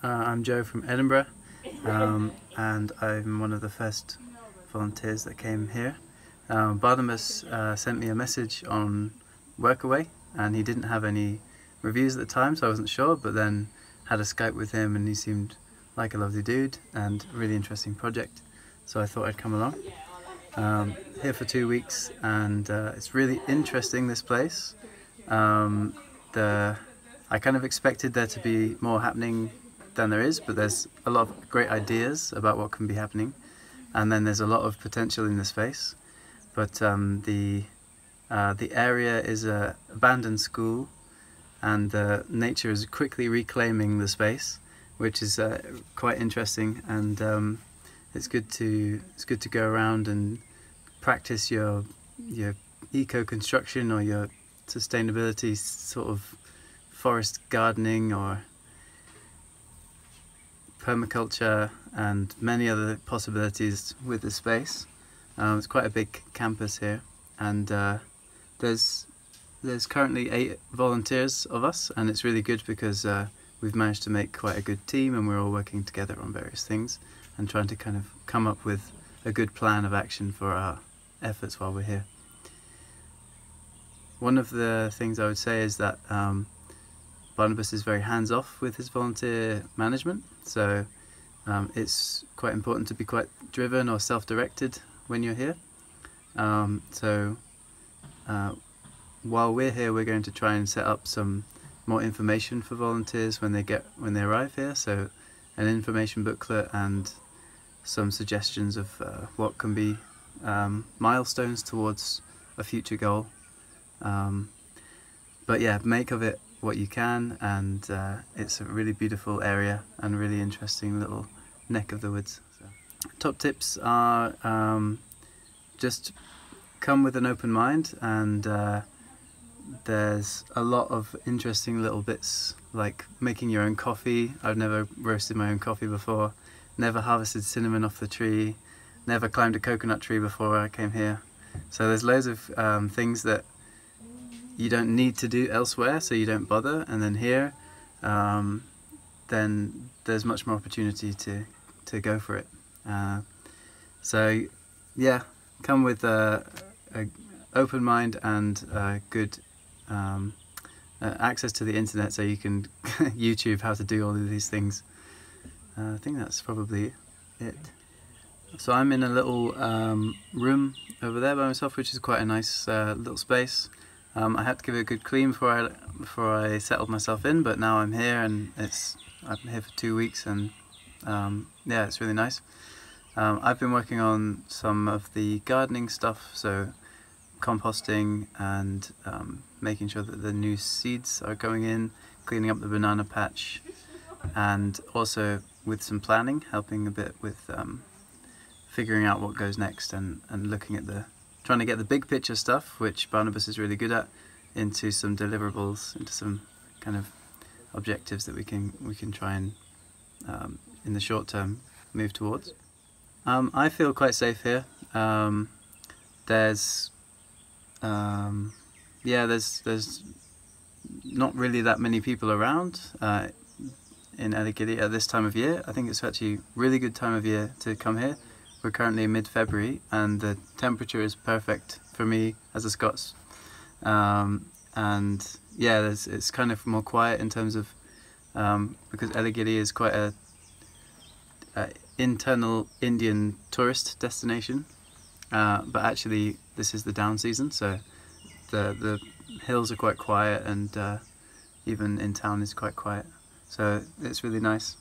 I'm Joe from Edinburgh, and I'm one of the first volunteers that came here. Barnabas sent me a message on Workaway, and he didn't have any reviews at the time, so I wasn't sure, but then had a Skype with him and he seemed like a lovely dude and a really interesting project, so I thought I'd come along. Here for 2 weeks, and it's really interesting, this place. I kind of expected there to be more happening than there is, but there's a lot of great ideas about what can be happening, and then there's a lot of potential in the space. But the area is an abandoned school, and nature is quickly reclaiming the space, which is quite interesting, and it's good to go around and practice your eco-construction or your sustainability sort of forest gardening or permaculture and many other possibilities with the space. It's quite a big campus here, and there's currently 8 volunteers of us, and it's really good because we've managed to make quite a good team, and we're all working together on various things and trying to kind of come up with a good plan of action for our efforts while we're here. One of the things I would say is that Barnabas is very hands-off with his volunteer management, so it's quite important to be quite driven or self-directed when you're here. While we're here, we're going to try and set up some more information for volunteers when they arrive here, so an information booklet and some suggestions of what can be milestones towards a future goal. But yeah, make of it what you can, and it's a really beautiful area and really interesting little neck of the woods. So, top tips are just come with an open mind, and there's a lot of interesting little bits, like making your own coffee. I've never roasted my own coffee before, never harvested cinnamon off the tree, never climbed a coconut tree before I came here. So there's loads of things that you don't need to do elsewhere, so you don't bother, and then here then there's much more opportunity to go for it. So yeah, come with a open mind and good access to the internet, so you can YouTube how to do all of these things. I think that's probably it. So I'm in a little room over there by myself, which is quite a nice little space. I had to give it a good clean before I settled myself in, but now I'm here, and I'm here for 2 weeks, and yeah, it's really nice. I've been working on some of the gardening stuff, so composting and making sure that the new seeds are going in, cleaning up the banana patch, and also with some planning, helping a bit with figuring out what goes next, and looking at trying to get the big picture stuff, which Barnabas is really good at, into some deliverables, into some kind of objectives that we can try and in the short term move towards. I feel quite safe here. There's not really that many people around in Elagiri at this time of year. I think it's actually a really good time of year to come here. We're currently in mid-February, and the temperature is perfect for me as a Scots. And yeah, it's kind of more quiet in terms of because Elagiri is quite a internal Indian tourist destination, but actually this is the down season, so the hills are quite quiet, and even in town is quite quiet, so it's really nice.